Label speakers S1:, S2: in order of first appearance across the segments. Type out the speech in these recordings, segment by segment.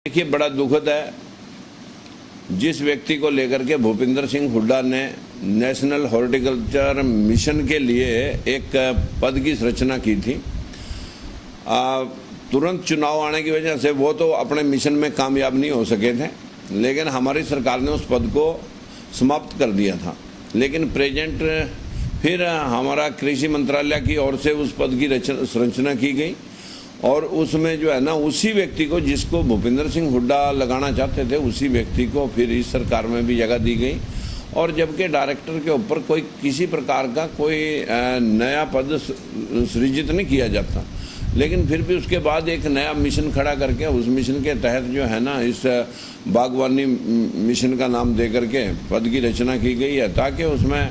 S1: देखिए, बड़ा दुखद है जिस व्यक्ति को लेकर के भूपिंदर सिंह हुड्डा ने नेशनल हॉर्टिकल्चर मिशन के लिए एक पद की रचना की थी। तुरंत चुनाव आने की वजह से वो तो अपने मिशन में कामयाब नहीं हो सके थे, लेकिन हमारी सरकार ने उस पद को समाप्त कर दिया था। लेकिन प्रेजेंट फिर हमारा कृषि मंत्रालय की ओर से उस पद की रचना की गई और उसमें जो है ना, उसी व्यक्ति को जिसको भूपिंदर सिंह हुड्डा लगाना चाहते थे, उसी व्यक्ति को फिर इस सरकार में भी जगह दी गई। और जबकि डायरेक्टर के ऊपर कोई किसी प्रकार का कोई नया पद सृजित नहीं किया जाता, लेकिन फिर भी उसके बाद एक नया मिशन खड़ा करके उस मिशन के तहत जो है ना, इस बागवानी मिशन का नाम दे करके पद की रचना की गई है, ताकि उसमें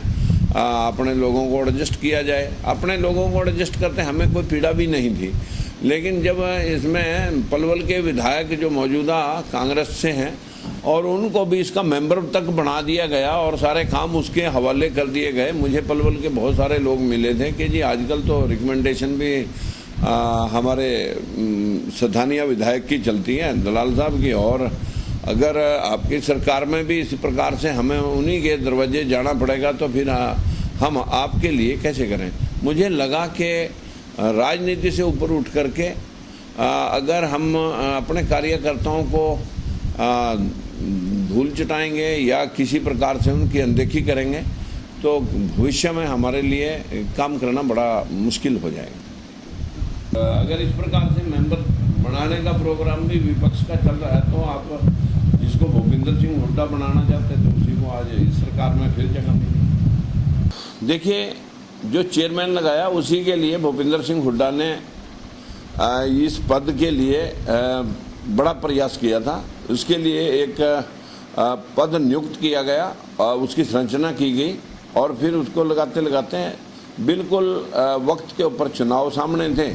S1: अपने लोगों को एडजस्ट किया जाए। अपने लोगों को एडजस्ट करते हमें कोई पीड़ा भी नहीं थी, लेकिन जब इसमें पलवल के विधायक जो मौजूदा कांग्रेस से हैं और उनको भी इसका मेंबर तक बना दिया गया और सारे काम उसके हवाले कर दिए गए। मुझे पलवल के बहुत सारे लोग मिले थे कि जी आजकल तो रिकमेंडेशन भी हमारे स्थानीय विधायक की चलती है, दलाल साहब की, और अगर आपकी सरकार में भी इस प्रकार से हमें उन्हीं के दरवाजे जाना पड़ेगा तो फिर हम आपके लिए कैसे करें। मुझे लगा कि राजनीति से ऊपर उठ करके अगर हम अपने कार्यकर्ताओं को धूल चटाएंगे या किसी प्रकार से उनकी अनदेखी करेंगे तो भविष्य में हमारे लिए काम करना बड़ा मुश्किल हो जाएगा। अगर इस प्रकार से मेंबर बनाने का प्रोग्राम भी विपक्ष का चल रहा है तो आप जिसको भूपिंदर सिंह हुड्डा बनाना चाहते थे उसी को आज इस सरकार में फिर जगह मिली। देखिए, जो चेयरमैन लगाया उसी के लिए भूपिंदर सिंह हुड्डा ने इस पद के लिए बड़ा प्रयास किया था। उसके लिए एक पद नियुक्त किया गया और उसकी संरचना की गई और फिर उसको लगाते लगाते बिल्कुल वक्त के ऊपर चुनाव सामने थे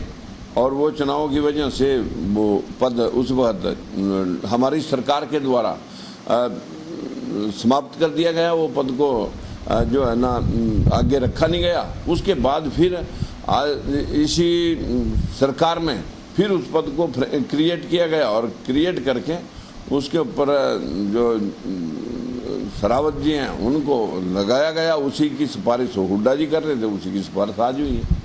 S1: और वो चुनाव की वजह से वो पद उस वक्त हमारी सरकार के द्वारा समाप्त कर दिया गया। वो पद को जो है ना आगे रखा नहीं गया। उसके बाद फिर इसी सरकार में फिर उस पद को क्रिएट किया गया और क्रिएट करके उसके ऊपर जो सरावत जी हैं उनको लगाया गया। उसी की सिफारिश हुड्डा जी कर रहे थे, उसी की सिफारिश आज हुई है।